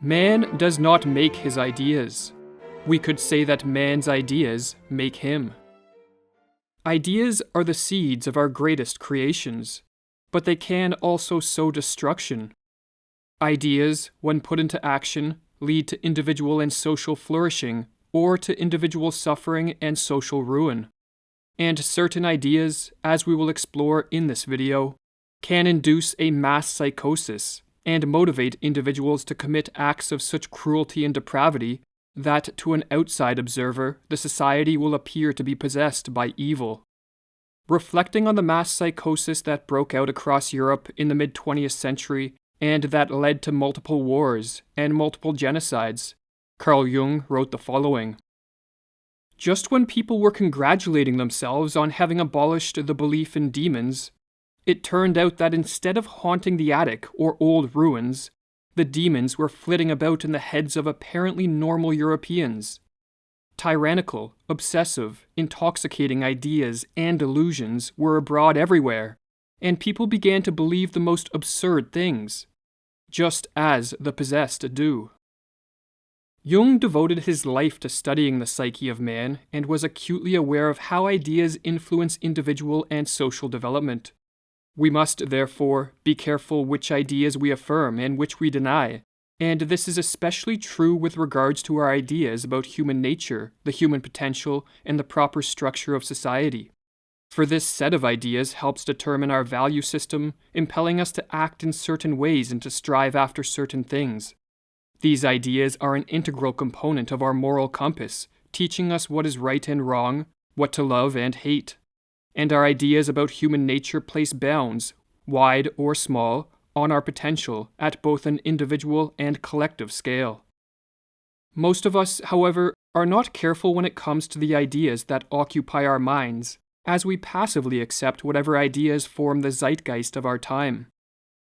Man does not make his ideas. We could say that man's ideas make him. Ideas are the seeds of our greatest creations, but they can also sow destruction. Ideas, when put into action, lead to individual and social flourishing, or to individual suffering and social ruin. And certain ideas, as we will explore in this video, can induce a mass psychosis and motivate individuals to commit acts of such cruelty and depravity that, to an outside observer, the society will appear to be possessed by evil. Reflecting on the mass psychosis that broke out across Europe in the mid-20th century and that led to multiple wars and multiple genocides, Carl Jung wrote the following. Just when people were congratulating themselves on having abolished the belief in demons, it turned out that instead of haunting the attic or old ruins, the demons were flitting about in the heads of apparently normal Europeans. Tyrannical, obsessive, intoxicating ideas and delusions were abroad everywhere, and people began to believe the most absurd things, just as the possessed do. Jung devoted his life to studying the psyche of man and was acutely aware of how ideas influence individual and social development. We must, therefore, be careful which ideas we affirm and which we deny, and this is especially true with regards to our ideas about human nature, the human potential, and the proper structure of society. For this set of ideas helps determine our value system, impelling us to act in certain ways and to strive after certain things. These ideas are an integral component of our moral compass, teaching us what is right and wrong, what to love and hate. And our ideas about human nature place bounds, wide or small, on our potential at both an individual and collective scale. Most of us, however, are not careful when it comes to the ideas that occupy our minds, as we passively accept whatever ideas form the zeitgeist of our time.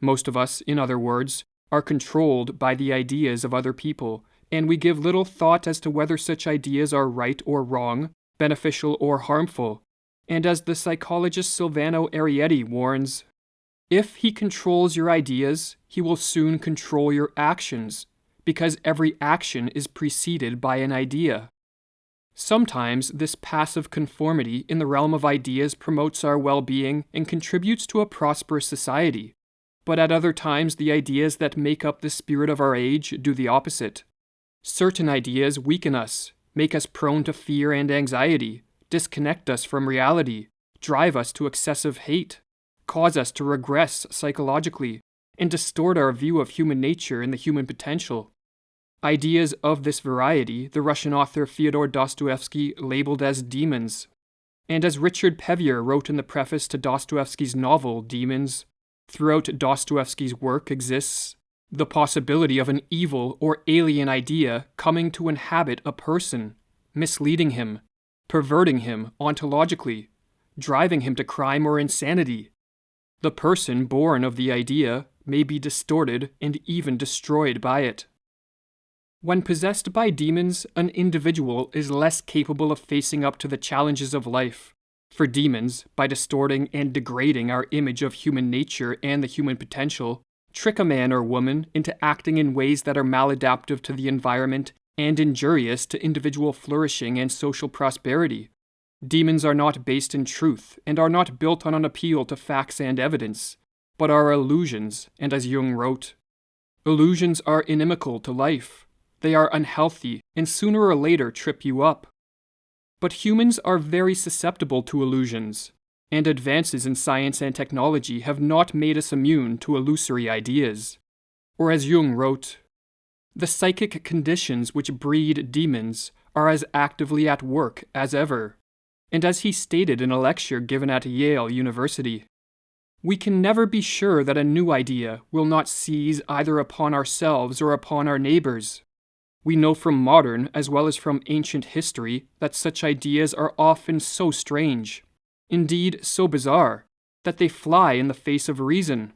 Most of us, in other words, are controlled by the ideas of other people, and we give little thought as to whether such ideas are right or wrong, beneficial or harmful. And as the psychologist Silvano Arietti warns, if he controls your ideas, he will soon control your actions, because every action is preceded by an idea. Sometimes this passive conformity in the realm of ideas promotes our well-being and contributes to a prosperous society, but at other times the ideas that make up the spirit of our age do the opposite. Certain ideas weaken us, make us prone to fear and anxiety, disconnect us from reality, drive us to excessive hate, cause us to regress psychologically, and distort our view of human nature and the human potential. Ideas of this variety the Russian author Fyodor Dostoevsky labeled as demons. And as Richard Pevier wrote in the preface to Dostoevsky's novel Demons, throughout Dostoevsky's work exists the possibility of an evil or alien idea coming to inhabit a person, misleading him, perverting him ontologically, driving him to crime or insanity. The person born of the idea may be distorted and even destroyed by it. When possessed by demons, an individual is less capable of facing up to the challenges of life. For demons, by distorting and degrading our image of human nature and the human potential, trick a man or woman into acting in ways that are maladaptive to the environment and injurious to individual flourishing and social prosperity. Demons are not based in truth and are not built on an appeal to facts and evidence, but are illusions, and as Jung wrote, illusions are inimical to life. They are unhealthy and sooner or later trip you up. But humans are very susceptible to illusions, and advances in science and technology have not made us immune to illusory ideas. Or as Jung wrote, the psychic conditions which breed demons are as actively at work as ever. And as he stated in a lecture given at Yale University, we can never be sure that a new idea will not seize either upon ourselves or upon our neighbors. We know from modern as well as from ancient history that such ideas are often so strange, indeed so bizarre, that they fly in the face of reason.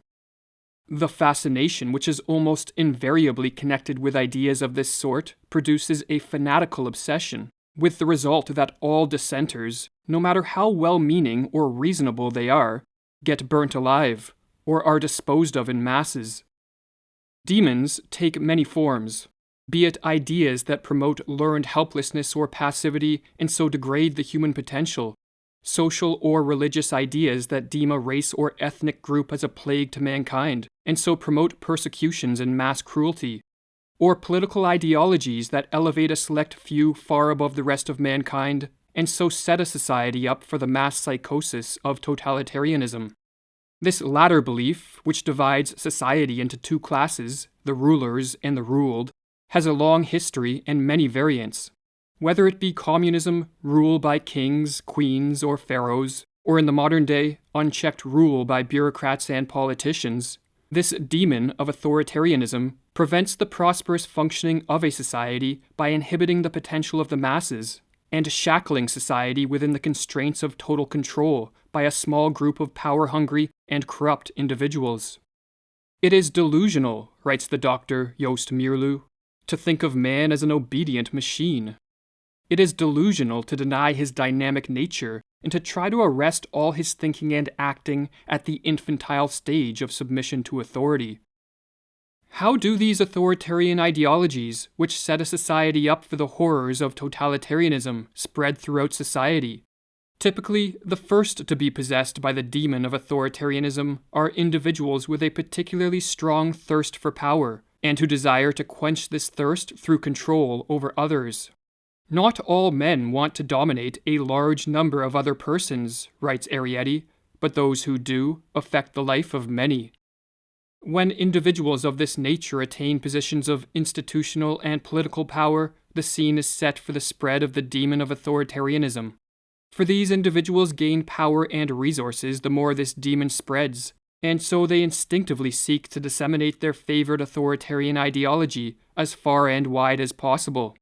The fascination which is almost invariably connected with ideas of this sort produces a fanatical obsession, with the result that all dissenters, no matter how well-meaning or reasonable they are, get burnt alive, or are disposed of in masses. Demons take many forms, be it ideas that promote learned helplessness or passivity and so degrade the human potential, social or religious ideas that deem a race or ethnic group as a plague to mankind and so promote persecutions and mass cruelty, or political ideologies that elevate a select few far above the rest of mankind and so set a society up for the mass psychosis of totalitarianism. This latter belief, which divides society into two classes, the rulers and the ruled, has a long history and many variants. Whether it be communism, rule by kings, queens, or pharaohs, or in the modern day, unchecked rule by bureaucrats and politicians, this demon of authoritarianism prevents the prosperous functioning of a society by inhibiting the potential of the masses, and shackling society within the constraints of total control by a small group of power-hungry and corrupt individuals. It is delusional, writes the Dr. Joost Meerloo, to think of man as an obedient machine. It is delusional to deny his dynamic nature and to try to arrest all his thinking and acting at the infantile stage of submission to authority. How do these authoritarian ideologies, which set a society up for the horrors of totalitarianism, spread throughout society? Typically, the first to be possessed by the demon of authoritarianism are individuals with a particularly strong thirst for power, and who desire to quench this thirst through control over others. Not all men want to dominate a large number of other persons, writes Arrietty, but those who do affect the life of many. When individuals of this nature attain positions of institutional and political power, the scene is set for the spread of the demon of authoritarianism. For these individuals gain power and resources the more this demon spreads, and so they instinctively seek to disseminate their favored authoritarian ideology as far and wide as possible.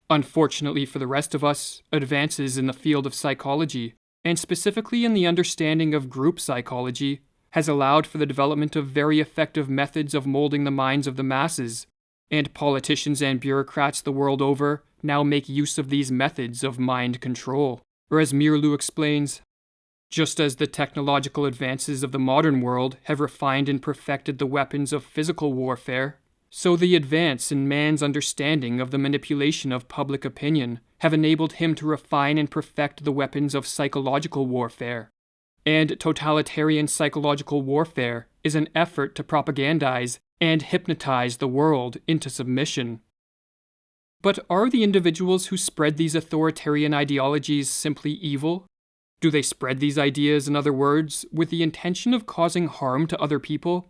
Unfortunately for the rest of us, advances in the field of psychology, and specifically in the understanding of group psychology, has allowed for the development of very effective methods of molding the minds of the masses, and politicians and bureaucrats the world over now make use of these methods of mind control. Or as Meerloo explains, just as the technological advances of the modern world have refined and perfected the weapons of physical warfare, so the advance in man's understanding of the manipulation of public opinion have enabled him to refine and perfect the weapons of psychological warfare. And totalitarian psychological warfare is an effort to propagandize and hypnotize the world into submission. But are the individuals who spread these authoritarian ideologies simply evil? Do they spread these ideas, in other words, with the intention of causing harm to other people?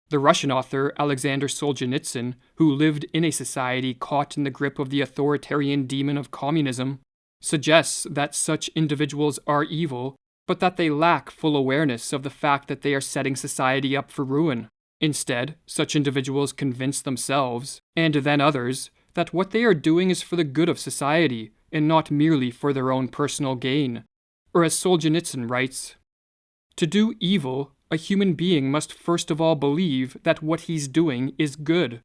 The Russian author Alexander Solzhenitsyn, who lived in a society caught in the grip of the authoritarian demon of communism, suggests that such individuals are evil, but that they lack full awareness of the fact that they are setting society up for ruin. Instead, such individuals convince themselves, and then others, that what they are doing is for the good of society, and not merely for their own personal gain. Or as Solzhenitsyn writes, "To do evil, a human being must first of all believe that what he's doing is good,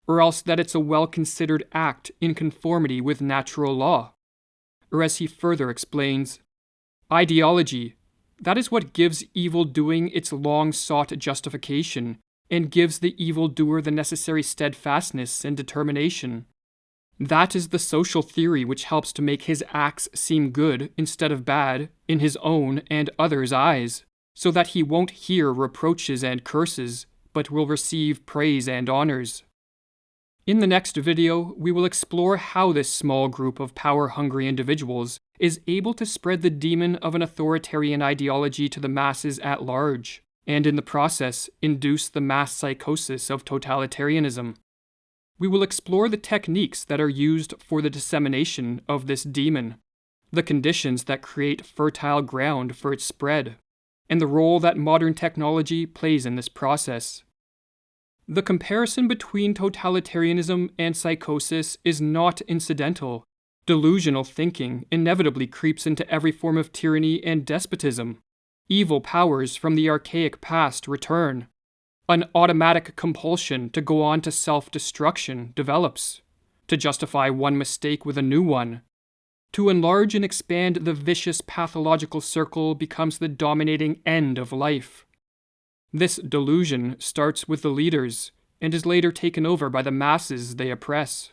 or else that it's a well-considered act in conformity with natural law." Or as he further explains, "Ideology, that is what gives evil-doing its long-sought justification, and gives the evildoer the necessary steadfastness and determination. That is the social theory which helps to make his acts seem good instead of bad in his own and others' eyes, so that he won't hear reproaches and curses, but will receive praise and honors." In the next video, we will explore how this small group of power-hungry individuals is able to spread the demon of an authoritarian ideology to the masses at large, and in the process induce the mass psychosis of totalitarianism. We will explore the techniques that are used for the dissemination of this demon, the conditions that create fertile ground for its spread, and the role that modern technology plays in this process. The comparison between totalitarianism and psychosis is not incidental. Delusional thinking inevitably creeps into every form of tyranny and despotism. Evil powers from the archaic past return. An automatic compulsion to go on to self-destruction develops, to justify one mistake with a new one. To enlarge and expand the vicious pathological circle becomes the dominating end of life. This delusion starts with the leaders, and is later taken over by the masses they oppress.